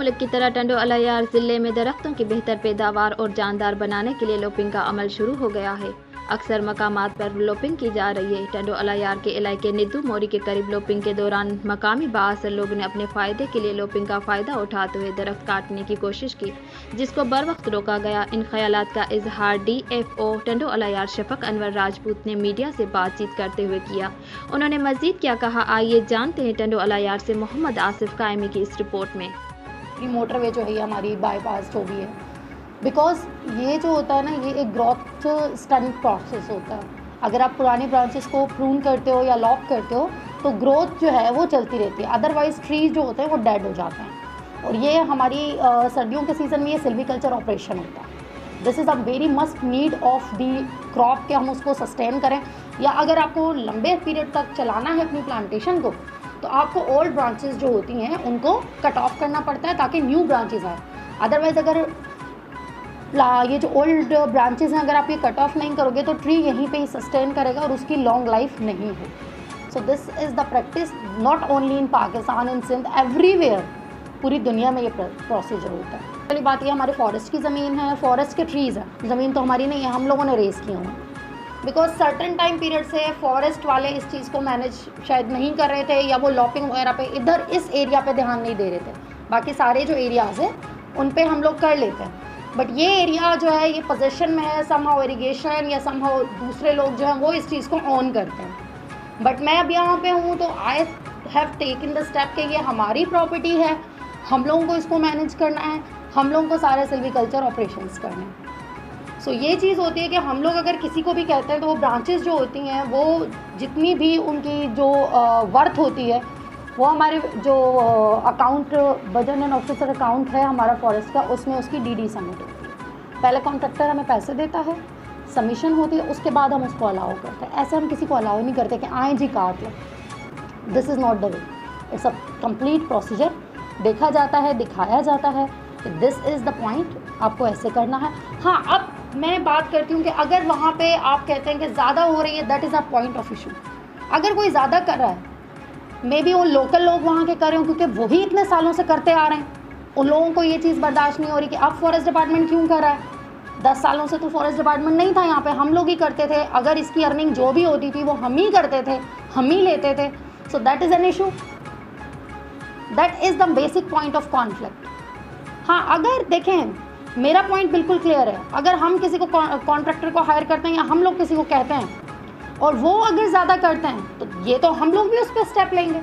मुल्क की तरह टंडो अलायार ज़िले में दरख्तों की बेहतर पैदावार और जानदार बनाने के लिए लोपिंग का अमल शुरू हो गया है। अक्सर मकामात पर लोपिंग की जा रही है। टंडो अलायार के इलाके निद्दू मोरी के करीब लोपिंग के दौरान मकामी बाअसर लोगों ने अपने फ़ायदे के लिए लोपिंग का फ़ायदा उठाते हुए दरख्त काटने की कोशिश की, जिसको बर वक्त रोका गया। इन ख्यालात का इजहार DFO टंडो अलायार शफक अनवर राजपूत ने मीडिया से बातचीत करते हुए किया। उन्होंने मज़ीद क्या कहा, आइए जानते हैं टंडो अलायार से मोहम्मद आसिफ कायमी की इस रिपोर्ट में। मोटरवे जो है ये हमारी बाईपास जो भी है, बिकॉज ये जो होता है ना, ये एक ग्रोथ स्टंट प्रोसेस होता है। अगर आप पुराने ब्रांचेस को प्रून करते हो या लॉक करते हो तो ग्रोथ जो है वो चलती रहती है, अदरवाइज ट्रीज जो होते हैं वो डेड हो जाते हैं। और ये हमारी सर्दियों के सीज़न में ये सिल्वीकल्चर ऑपरेशन होता है। This is a very must need of the crop कि हम उसको सस्टेन करें, या अगर आपको लंबे पीरियड तक चलाना है अपनी प्लांटेशन को तो आपको ओल्ड ब्रांचेस जो होती हैं उनको कट ऑफ करना पड़ता है ताकि न्यू ब्रांचेस आए। अदरवाइज अगर ये जो ओल्ड ब्रांचेस हैं अगर आप ये कट ऑफ नहीं करोगे तो ट्री यहीं पे ही सस्टेन करेगा और उसकी लॉन्ग लाइफ नहीं हो। So this is the practice not only in Pakistan, in Sindh, everywhere, पूरी दुनिया में ये प्रोसीजर होता है। पहली बात ये हमारे फॉरेस्ट की ज़मीन है, फॉरेस्ट के ट्रीज़ हैं, ज़मीन तो हमारी नहीं है, हम लोगों ने रेस किए हुए। बिकॉज सर्टन टाइम पीरियड से फॉरेस्ट वाले इस चीज़ को मैनेज शायद नहीं कर रहे थे, या वो लॉपिंग वगैरह पे इधर इस एरिया पे ध्यान नहीं दे रहे थे। बाकी सारे जो एरियाज़ हैं उन पे हम लोग कर लेते हैं, बट ये एरिया जो है ये पोजीशन में है, समहाउ इरिगेशन या समहाउ दूसरे लोग जो हैं वो इस चीज़ को ऑन करते हैं। बट मैं अब यहाँ पे हूँ तो I have taken the step कि ये हमारी प्रॉपर्टी है, हम लोगों को इसको मैनेज करना है, हम लोगों को सारे सिल्वीकल्चर ऑपरेशंस करने हैं। सो ये चीज़ होती है कि हम लोग अगर किसी को भी कहते हैं तो वो ब्रांचेस जो होती हैं वो जितनी भी उनकी जो वर्थ होती है वो हमारे जो account budget and officer account है हमारा फॉरेस्ट का, उसमें उसकी DD सबमिट होती है। पहले कॉन्ट्रैक्टर हमें पैसे देता है, सबमिशन होती है, उसके बाद हम उसको अलाउ करते हैं। ऐसे हम किसी को अलाउ नहीं करते कि आए जी काट लो। This is not the way, it's a complete procedure. देखा जाता है, दिखाया जाता है कि दिस इज़ द पॉइंट, आपको ऐसे करना है। हाँ, अब मैं बात करती हूँ कि अगर वहाँ पे आप कहते हैं कि ज़्यादा हो रही है, that is a point of issue. अगर कोई ज़्यादा कर रहा है, मे बी वो लोकल लोग वहाँ के कर रहे हो क्योंकि वही इतने सालों से करते आ रहे हैं, उन लोगों को ये चीज़ बर्दाश्त नहीं हो रही कि अब फॉरेस्ट डिपार्टमेंट क्यों कर रहा है। 10 सालों से तो फॉरेस्ट डिपार्टमेंट नहीं था यहाँ पे, हम लोग ही करते थे। अगर इसकी अर्निंग जो भी होती थी वो हम ही करते थे, हम ही लेते थे। So that is an issue, that is the basic point of conflict. हाँ, अगर देखें, मेरा पॉइंट बिल्कुल क्लियर है। अगर हम किसी को कॉन्ट्रैक्टर को हायर करते हैं या हम लोग किसी को कहते हैं और वो अगर ज़्यादा करते हैं तो ये तो हम लोग भी उस पर स्टेप लेंगे।